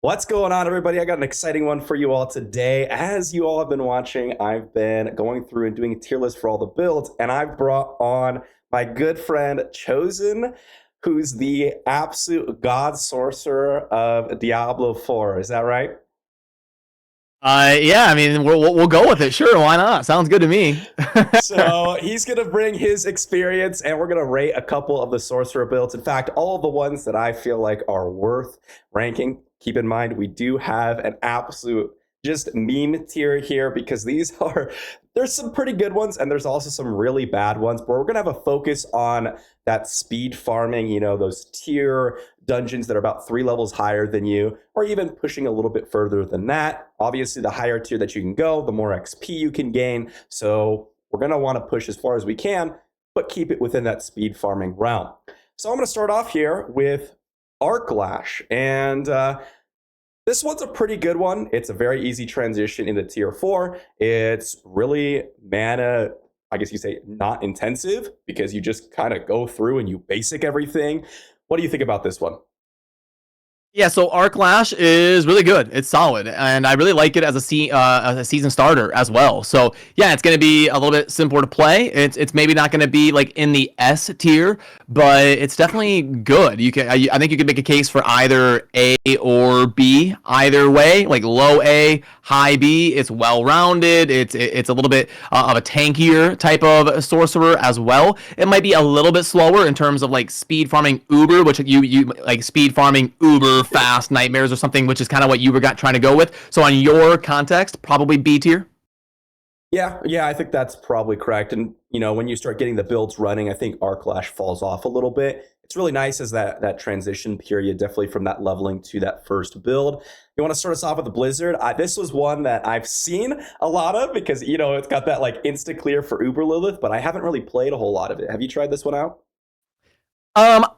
What's going on, everybody? I got an exciting one for you all today. As you all have been watching, I've been going through and doing a tier list for all the builds, and I've brought on my good friend Chosen, who's the absolute god sorcerer of Diablo 4. Is that right? Yeah, I mean, we'll go with it. Sure, why not? Sounds good to me. So he's going to bring his experience, and we're going to rate a couple of the sorcerer builds. In fact, all of the ones that I feel like are worth ranking. Keep in mind, we do have an absolute just meme tier here because these are there's some pretty good ones and there's also some really bad ones, but we're going to have a focus on that speed farming, those tier dungeons that are about 3 levels higher than you, or even pushing a little bit further than that. Obviously, the higher tier that you can go, the more XP you can gain. So we're going to want to push as far as we can, but keep it within that speed farming realm. So I'm going to start off here with Arc Lash. And this one's a pretty good one. It's a very easy transition into tier 4. It's really mana, I guess you say, not intensive because you just kind of go through and you basic everything. What do you think about this one? Yeah, so Arc Lash is really good. It's solid, and I really like it as a season starter as well. So yeah, it's going to be a little bit simpler to play. It's maybe not going to be like in the S tier, but it's definitely good. I think you could make a case for either A or B. Either way, like low A, high B. It's well rounded. It's a little bit of a tankier type of sorcerer as well. It might be a little bit slower in terms of like speed farming Uber, which you like speed farming Uber fast nightmares or something, which is kind of what you were trying to go with. So on your context, probably B tier. Yeah, I think that's probably correct. And when you start getting the builds running, I think Arc Lash falls off a little bit. It's really nice as that transition period, definitely from that leveling to that first build. You want to start us off with the Blizzard? This was one that I've seen a lot of because it's got that like insta clear for Uber Lilith, but I haven't really played a whole lot of it. Have you tried this one out?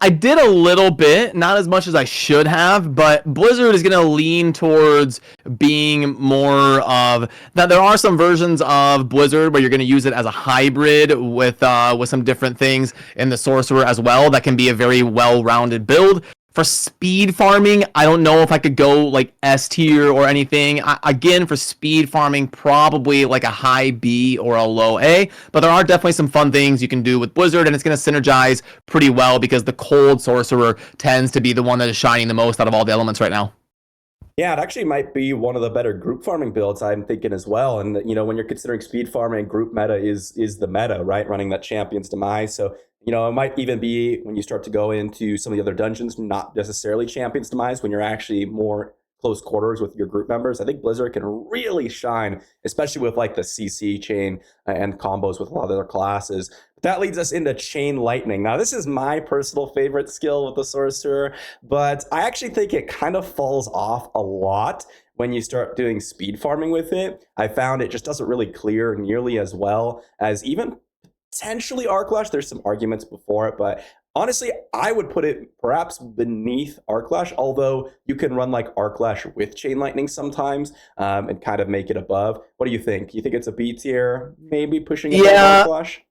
I did a little bit, not as much as I should have, but Blizzard is going to lean towards being more of that. There are some versions of Blizzard where you're going to use it as a hybrid with some different things in the Sorcerer as well. That can be a very well-rounded build. For speed farming, I don't know if I could go like S tier or anything. Again, for speed farming, probably like a high B or a low A. But there are definitely some fun things you can do with Blizzard, and it's going to synergize pretty well because the cold sorcerer tends to be the one that is shining the most out of all the elements right now. Yeah, it actually might be one of the better group farming builds I'm thinking as well. And when you're considering speed farming, group meta is the meta, right? Running that champion's demise. So, it might even be when you start to go into some of the other dungeons, not necessarily champion's demise, when you're actually more close quarters with your group members. I think Blizzard can really shine, especially with like the CC chain and combos with a lot of other classes. But that leads us into Chain Lightning. Now, this is my personal favorite skill with the Sorcerer, but I actually think it kind of falls off a lot when you start doing speed farming with it. I found it just doesn't really clear nearly as well as even potentially Arc Lash. There's some arguments before it, but honestly, I would put it perhaps beneath Arc Lash, although you can run like Arc Lash with Chain Lightning sometimes and kind of make it above. What do you think? You think it's a B tier, maybe pushing above Arc Yeah, Lash?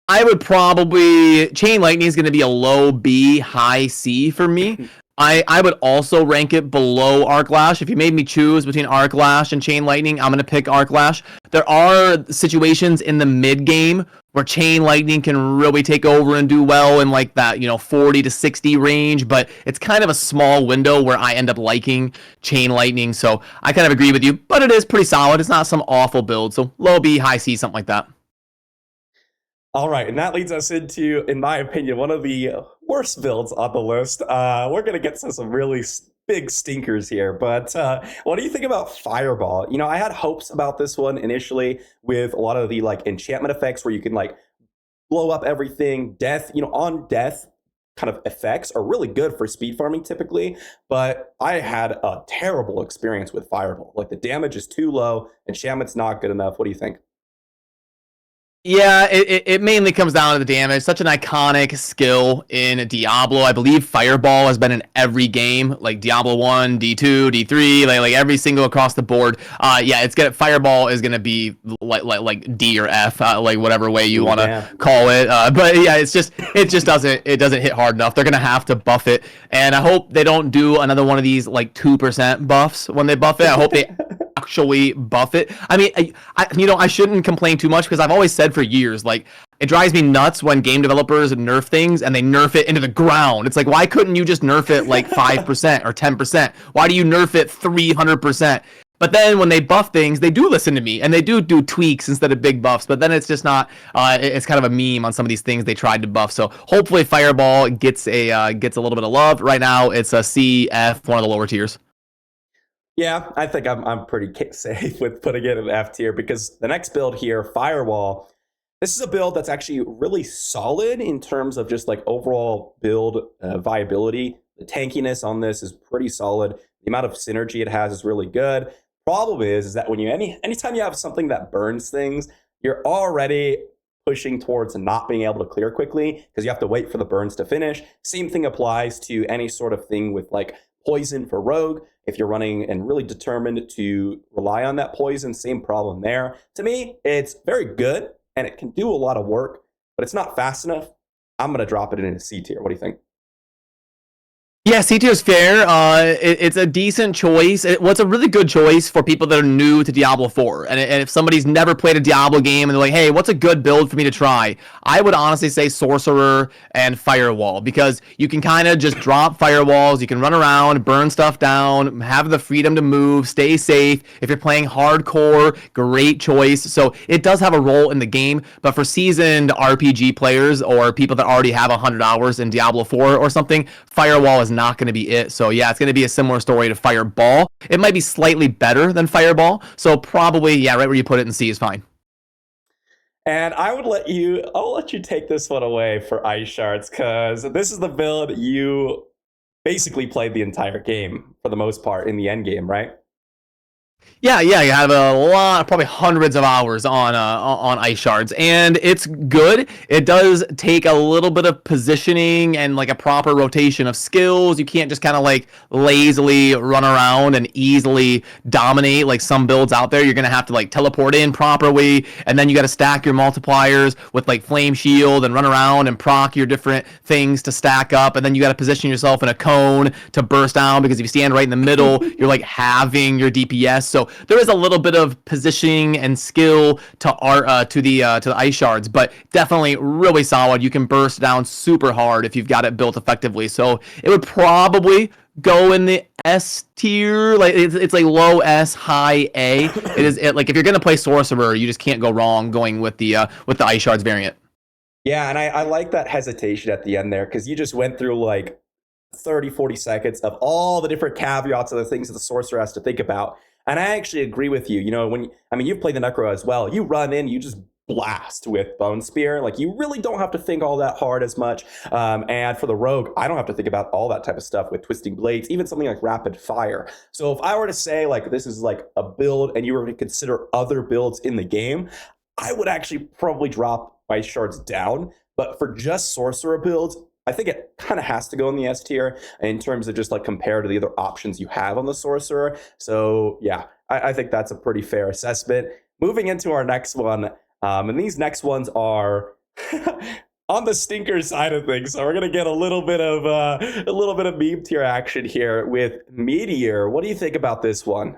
I would probably Chain Lightning is going to be a low B, high C for me. I would also rank it below Arc Lash. If you made me choose between Arc Lash and Chain Lightning, I'm going to pick Arc Lash. There are situations in the mid game where Chain Lightning can really take over and do well in like that, 40 to 60 range, but it's kind of a small window where I end up liking Chain Lightning. So I kind of agree with you, but it is pretty solid. It's not some awful build. So low B, high C, something like that. All right, and that leads us into, in my opinion, one of the worst builds on the list. We're going to get to some really big stinkers here, but what do you think about Fireball? I had hopes about this one initially with a lot of the like enchantment effects where you can like blow up everything. Death, on death kind of effects are really good for speed farming typically, but I had a terrible experience with Fireball. Like the damage is too low, enchantment's not good enough. What do you think? Yeah, it mainly comes down to the damage. Such an iconic skill in Diablo. I believe Fireball has been in every game, like Diablo 1, D2, D3, like every single across the board. Yeah, it's gonna Fireball is gonna be like D or F, like whatever way you Ooh, want to damn. call it. But yeah, it just doesn't hit hard enough. They're gonna have to buff it, and I hope they don't do another one of these like 2% buffs when they buff it. I hope they actually buff it. I mean, I shouldn't complain too much because I've always said for years, like, it drives me nuts when game developers nerf things and they nerf it into the ground. It's like, why couldn't you just nerf it like 5% or 10%? Why do you nerf it 300%? But then when they buff things, they do listen to me and they do tweaks instead of big buffs. But then it's just not. It's kind of a meme on some of these things they tried to buff. So hopefully Fireball gets a little bit of love. Right now it's a C, F, one of the lower tiers. Yeah, I think I'm pretty safe with putting it in F tier because the next build here, Firewall, this is a build that's actually really solid in terms of just like overall build viability. The tankiness on this is pretty solid. The amount of synergy it has is really good. Problem is that when you anytime you have something that burns things, you're already pushing towards not being able to clear quickly because you have to wait for the burns to finish. Same thing applies to any sort of thing with like poison for rogue. If you're running and really determined to rely on that poison, same problem there. To me, it's very good and it can do a lot of work, but it's not fast enough. I'm going to drop it in a C tier. What do you think? Yeah, C tier is fair. It's a decent choice. What's a really good choice for people that are new to Diablo 4. And if somebody's never played a Diablo game and they're like, hey, what's a good build for me to try? I would honestly say Sorcerer and Firewall because you can kind of just drop firewalls. You can run around, burn stuff down, have the freedom to move, stay safe. If you're playing hardcore, great choice. So it does have a role in the game. But for seasoned RPG players or people that already have 100 hours in Diablo 4 or something, Firewall is not going to be it. So yeah, it's going to be a similar story to Fireball. It might be slightly better than Fireball. So probably, yeah, right where you put it in C is fine. And I'll let you take this one away for Ice Shards because this is the build you basically played the entire game for the most part in the end game, right? Yeah, you have a lot, probably hundreds of hours on ice shards, and it's good. It does take a little bit of positioning and like a proper rotation of skills. You can't just kind of like lazily run around and easily dominate like some builds out there. You're gonna have to like teleport in properly, and then you got to stack your multipliers with like flame shield and run around and proc your different things to stack up, and then you got to position yourself in a cone to burst down because if you stand right in the middle, you're like halving your DPS. So there is a little bit of positioning and skill to the ice shards, but definitely really solid. You can burst down super hard if you've got it built effectively. So it would probably go in the S tier. Like it's like low S, high A. Like if you're gonna play Sorcerer, you just can't go wrong going with the ice shards variant. Yeah, and I like that hesitation at the end there because you just went through like 30, 40 seconds of all the different caveats of the things that the sorcerer has to think about. And I actually agree with you. You know, you've played the Necro as well. You run in, you just blast with Bone Spear. Like, you really don't have to think all that hard as much. And for the Rogue, I don't have to think about all that type of stuff with Twisting Blades, even something like Rapid Fire. So if I were to say, like, this is like a build and you were to consider other builds in the game, I would actually probably drop Ice Shards down. But for just Sorcerer builds, I think it kind of has to go in the S tier in terms of just like compared to the other options you have on the Sorcerer. So yeah, I think that's a pretty fair assessment. Moving into our next one, and these next ones are on the stinker side of things. So we're gonna get a little bit of meme tier action here with Meteor. What do you think about this one?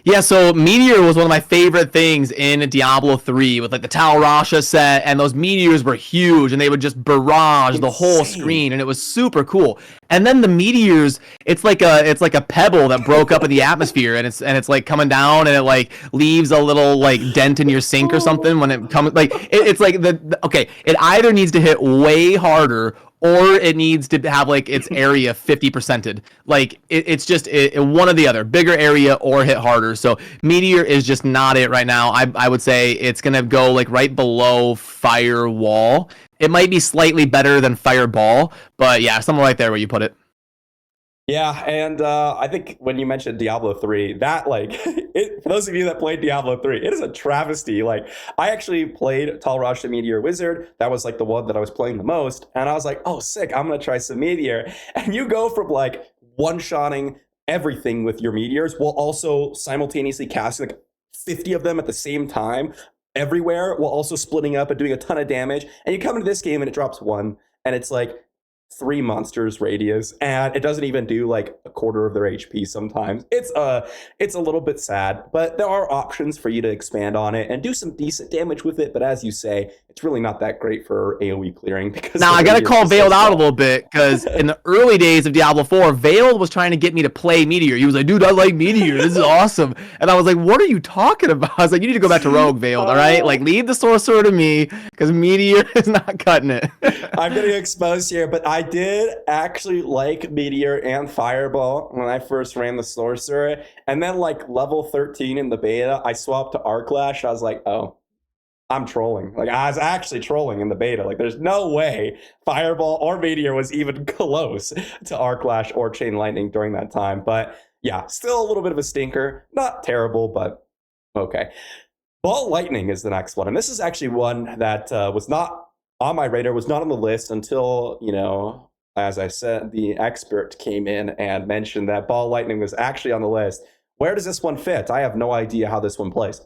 Yeah, so Meteor was one of my favorite things in Diablo 3 with like the Tal Rasha set, and those meteors were huge and they would just barrage the whole screen, and it was super cool. And then the meteors, it's like a pebble that broke up in the atmosphere, and it's like coming down and it like leaves a little like dent in your sink or something when it comes like it's like okay, it either needs to hit way harder or it needs to have like its area 50%ed. Like it's just one or the other, bigger area or hit harder. So Meteor is just not it right now. I would say it's gonna go like right below Firewall. It might be slightly better than Fireball, but yeah, somewhere right there where you put it. Yeah, and I think when you mentioned Diablo 3, that like for those of you that played Diablo 3, it is a travesty. Like I actually played Tall Rush the Meteor Wizard. That was like the one that I was playing the most, and I was like, "Oh, sick, I'm going to try some Meteor." And you go from like one-shotting everything with your meteors while also simultaneously casting like 50 of them at the same time everywhere while also splitting up and doing a ton of damage. And you come into this game and it drops one and it's like three monsters radius and it doesn't even do like a quarter of their HP sometimes. It's a little bit sad, but there are options for you to expand on it and do some decent damage with it, but as you say, it's really not that great for AoE clearing because Now the I gotta radius call is so Veiled out a small. little bit because in the early days of Diablo 4, Veiled was trying to get me to play Meteor. He was like, "Dude, I like Meteor. This is awesome." And I was like, "What are you talking about?" I was like, "You need to go back to Rogue, Veiled. All right, like Oh, leave the Sorcerer to me because Meteor is not cutting it." I'm getting exposed here, but I did actually like Meteor and Fireball when I first ran the Sorcerer. And then, like, level 13 in the beta, I swapped to Arc Lash. I was like, oh, I'm trolling. Like, I was actually trolling in the beta. Like, there's no way Fireball or Meteor was even close to Arc Lash or Chain Lightning during that time. But yeah, still a little bit of a stinker. Not terrible, but okay. Ball Lightning is the next one, and this is actually one that was not on my radar, was not on the list until as I said, the expert came in and mentioned that Ball Lightning was actually on the list. Where does this one fit? I have no idea how this one plays.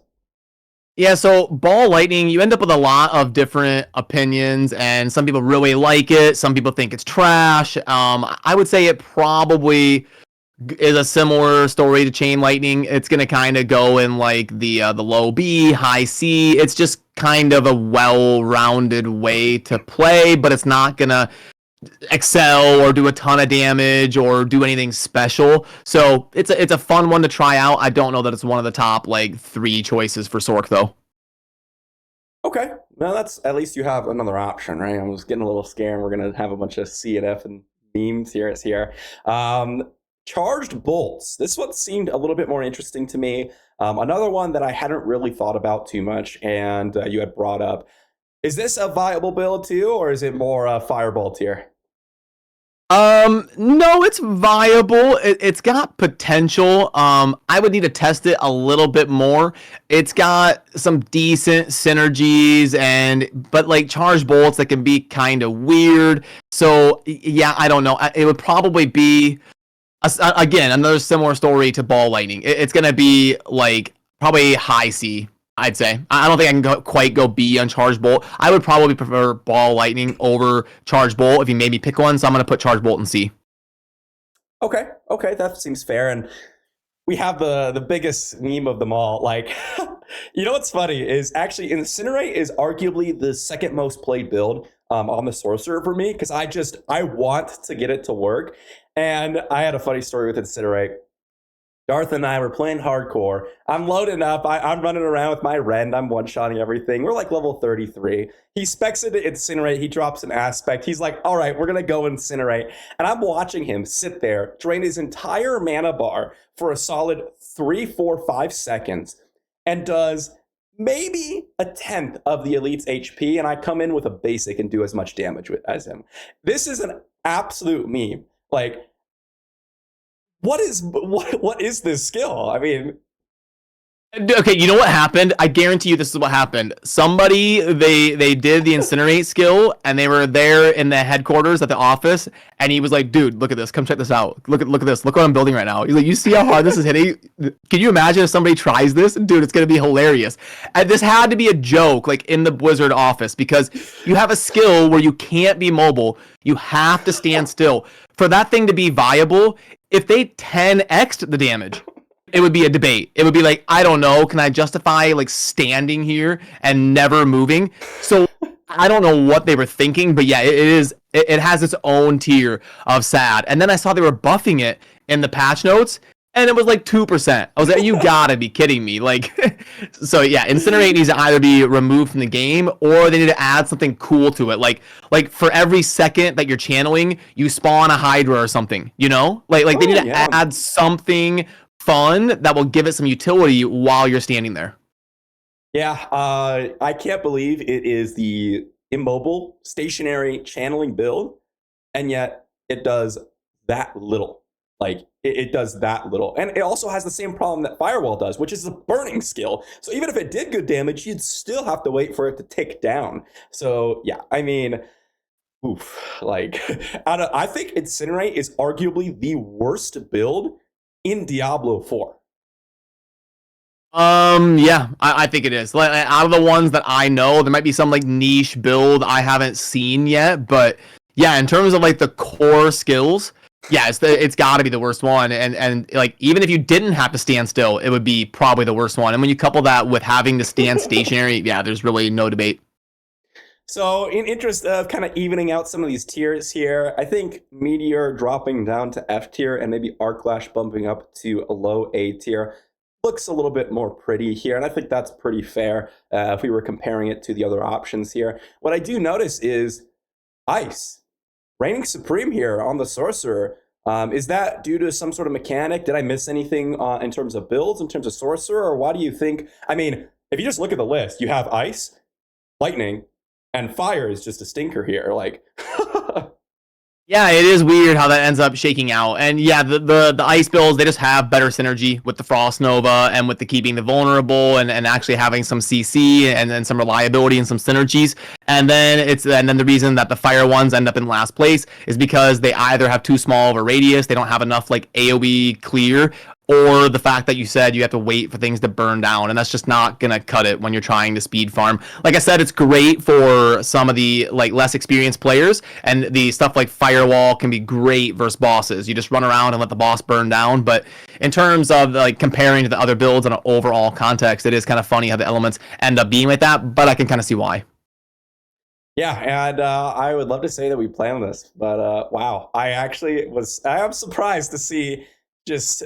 Yeah, so Ball Lightning, you end up with a lot of different opinions, and some people really like it. Some people think it's trash. I would say it probably is a similar story to Chain Lightning. It's gonna kind of go in like the low B, high C. It's just kind of a well-rounded way to play, but it's not gonna excel or do a ton of damage or do anything special. So it's a fun one to try out. I don't know that it's one of the top like three choices for Sorc though. Okay, well, that's at least you have another option, right? I was getting a little scared. We're gonna have a bunch of C and F and memes here. It's here. Charged bolts. This one seemed a little bit more interesting to me. Another one that I hadn't really thought about too much, and you had brought up. Is this a viable build too, or is it more fireball tier? No, it's viable. It's got potential. I would need to test it a little bit more. It's got some decent synergies but like charge bolts that can be kind of weird. So yeah, I don't know. It would probably be again another similar story to Ball Lightning. It's gonna be like probably high C. I'd say. I don't think I can quite go B on Charge Bolt. I would probably prefer Ball Lightning over Charge Bolt if you made me pick one. So I'm going to put Charge Bolt in C. Okay, okay, that seems fair. And we have the biggest meme of them all. Like, you know what's funny is actually Incinerate is arguably the second most played build on the Sorcerer for me because I want to get it to work. And I had a funny story with Incinerate. Darth and I were playing hardcore. I'm loading up. I'm running around with my Rend. I'm one-shotting everything. We're like level 33. He specs it to Incinerate. He drops an aspect. He's like, all right, we're going to go Incinerate. And I'm watching him sit there, drain his entire mana bar for a solid 3, 4, 5 seconds, and does maybe a tenth of the Elite's HP. And I come in with a basic and do as much damage as him. This is an absolute meme. Like, what is this skill? I mean, Okay, you know what happened? I guarantee you this is what happened. Somebody they did the incinerate skill and they were there in the headquarters at the office and he was like, "Dude, look at this. Come check this out. Look at this. Look what I'm building right now." He's like, "You see how hard this is hitting? Can you imagine if somebody tries this? Dude, it's going to be hilarious." And this had to be a joke like in the Blizzard office because you have a skill where you can't be mobile. You have to stand still. For that thing to be viable, if they 10x'd the damage, it would be a debate. It would be like, I don't know, can I justify like standing here and never moving? So I don't know what they were thinking, but yeah, it has its own tier of sad. And then I saw they were buffing it in the patch notes and it was like 2%. I was like, you gotta be kidding me. Like so yeah, Incinerate needs to either be removed from the game or they need to add something cool to it. Like for every second that you're channeling, you spawn a Hydra or something, you know? Like they need oh to yeah. add something fun that will give it some utility while you're standing there. Yeah, I can't believe it is the immobile, stationary channeling build, and yet it does that little. Like it does that little, and it also has the same problem that Firewall does, which is a burning skill. So even if it did good damage, you'd still have to wait for it to tick down. So yeah, I mean, oof, like I think Incinerate is arguably the worst build in Diablo 4. Yeah, I think it is. Like out of the ones that I know, there might be some like niche build I haven't seen yet, but yeah, in terms of like the core skills, yeah, it's got to be the worst one. And like even if you didn't have to stand still, it would be probably the worst one. And when you couple that with having to stand stationary, yeah, there's really no debate. So, in interest of kind of evening out some of these tiers here, I think Meteor dropping down to F tier and maybe Arclash bumping up to a low A tier looks a little bit more pretty here, and I think that's pretty fair if we were comparing it to the other options here. What I do notice is Ice reigning supreme here on the Sorcerer. Is that due to some sort of mechanic? Did I miss anything in terms of builds, in terms of Sorcerer, or why do you think? I mean, if you just look at the list, you have Ice, Lightning, and Fire is just a stinker here. Like, Yeah, it is weird how that ends up shaking out. And yeah, the ice builds, they just have better synergy with the Frost Nova and with the keeping the vulnerable and actually having some CC and then some reliability and some synergies. And then the reason that the fire ones end up in last place is because they either have too small of a radius, they don't have enough like AoE clear, or the fact that you said you have to wait for things to burn down, and that's just not gonna cut it when you're trying to speed farm. Like I said, it's great for some of the like less experienced players, and the stuff like Firewall can be great versus bosses. You just run around and let the boss burn down. But in terms of like comparing to the other builds in an overall context, it is kind of funny how the elements end up being like that. But I can kind of see why. yeah, and I would love to say that we planned this, but wow, I am surprised to see just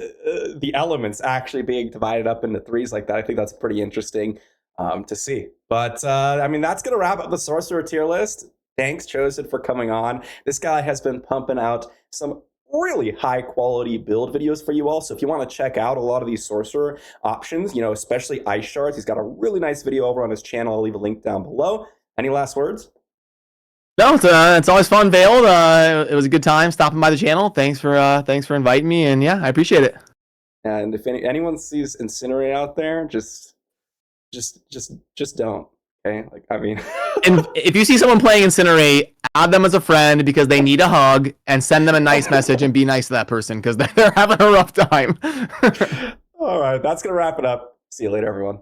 the elements actually being divided up into threes like that. I think that's pretty interesting to see. But I mean, that's going to wrap up the Sorcerer tier list. Thanks, Chosen, for coming on. This guy has been pumping out some really high quality build videos for you all. So if you want to check out a lot of these Sorcerer options, especially Ice Shards, he's got a really nice video over on his channel. I'll leave a link down below. Any last words? No, it's always fun, Veiled. It was a good time stopping by the channel. Thanks for inviting me, and yeah, I appreciate it. And if anyone sees Incinerate out there, just don't. Okay, like I mean. And if you see someone playing Incinerate, add them as a friend because they need a hug, and send them a nice message and be nice to that person because they're having a rough time. All right, that's gonna wrap it up. See you later, everyone.